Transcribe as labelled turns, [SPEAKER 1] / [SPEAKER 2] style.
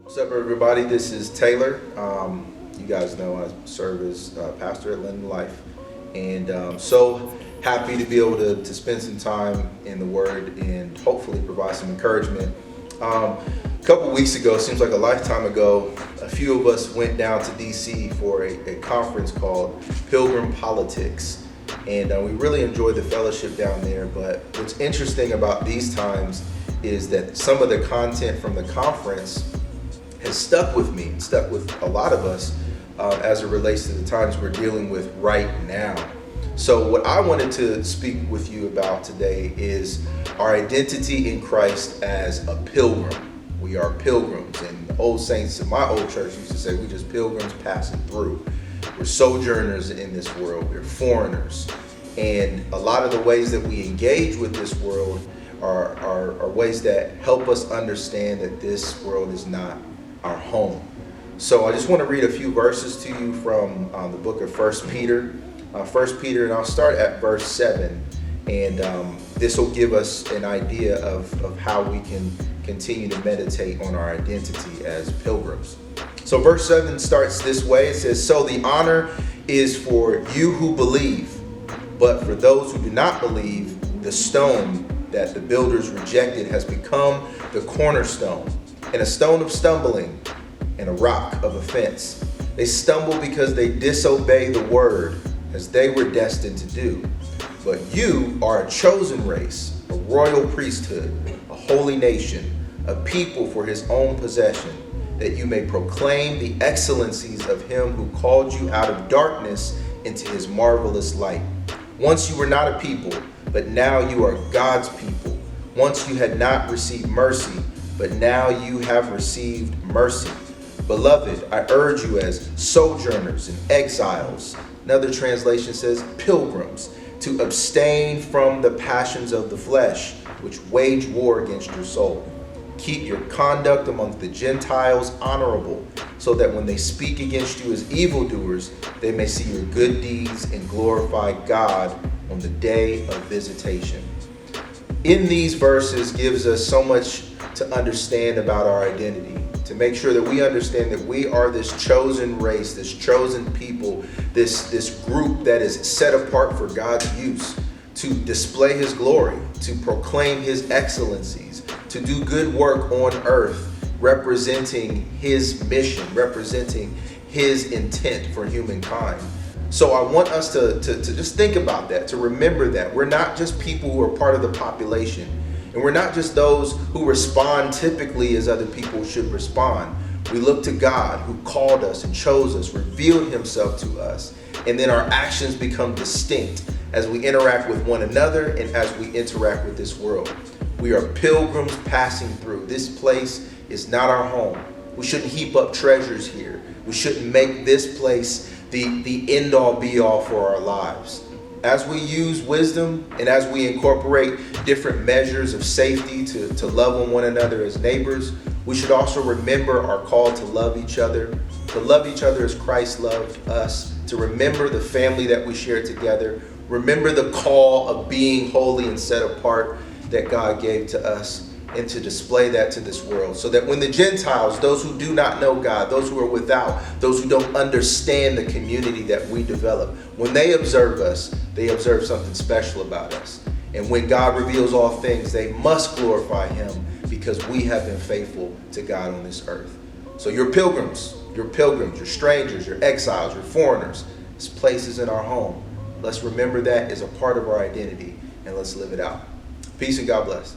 [SPEAKER 1] What's up, everybody? This is Taylor. You guys know I serve as pastor at Linden Life, and so happy to be able to spend some time in the Word and hopefully provide some encouragement. A couple weeks ago, seems like a lifetime ago, a few of us went down to DC for a conference called Pilgrim Politics, and we really enjoyed the fellowship down there. But what's interesting about these times is that some of the content from the conference has stuck with me, stuck with a lot of us as it relates to the times we're dealing with right now. So what I wanted to speak with you about today is our identity in Christ as a pilgrim. We are pilgrims, and the old saints in my old church used to say we just pilgrims passing through. We're sojourners in this world, we're foreigners. And a lot of the ways that we engage with this world are ways that help us understand that this world is not our home. So I just want to read a few verses to you from the book of 1 Peter. 1 Peter, and I'll start at verse 7. And this will give us an idea of how we can continue to meditate on our identity as pilgrims. So verse 7 starts this way. It says, "So the honor is for you who believe, but for those who do not believe, the stone that the builders rejected has become the cornerstone, and a stone of stumbling, and a rock of offense. They stumble because they disobey the word, as they were destined to do. But you are a chosen race, a royal priesthood, a holy nation, a people for his own possession, that you may proclaim the excellencies of him who called you out of darkness into his marvelous light. Once you were not a people, but now you are God's people. Once you had not received mercy, but now you have received mercy. Beloved, I urge you as sojourners and exiles," another translation says pilgrims, "to abstain from the passions of the flesh, which wage war against your soul. Keep your conduct among the Gentiles honorable, so that when they speak against you as evildoers, they may see your good deeds and glorify God on the day of visitation." In these verses gives us so much to understand about our identity, to make sure that we understand that we are this chosen race, this chosen people, this group that is set apart for God's use, to display his glory, to proclaim his excellencies, to do good work on earth, representing his mission, representing his intent for humankind. So I want us to just think about that, to remember that we're not just people who are part of the population. And we're not just those who respond typically as other people should respond. We look to God, who called us and chose us, revealed himself to us, and then our actions become distinct as we interact with one another and as we interact with this world. We are pilgrims passing through. This place is not our home. We shouldn't heap up treasures here. We shouldn't make this place the end-all be-all for our lives. As we use wisdom and as we incorporate different measures of safety to love on one another as neighbors, we should also remember our call to love each other as Christ loved us, to remember the family that we share together, remember the call of being holy and set apart that God gave to us, and to display that to this world, so that when the Gentiles, those who do not know God, those who are without, those who don't understand the community that we develop, when they observe us, they observe something special about us. And when God reveals all things, they must glorify him, because we have been faithful to God on this earth. So you're pilgrims, you're strangers, you're exiles, you're foreigners. This place is in our home. Let's remember that as a part of our identity, and let's live it out. Peace and God bless.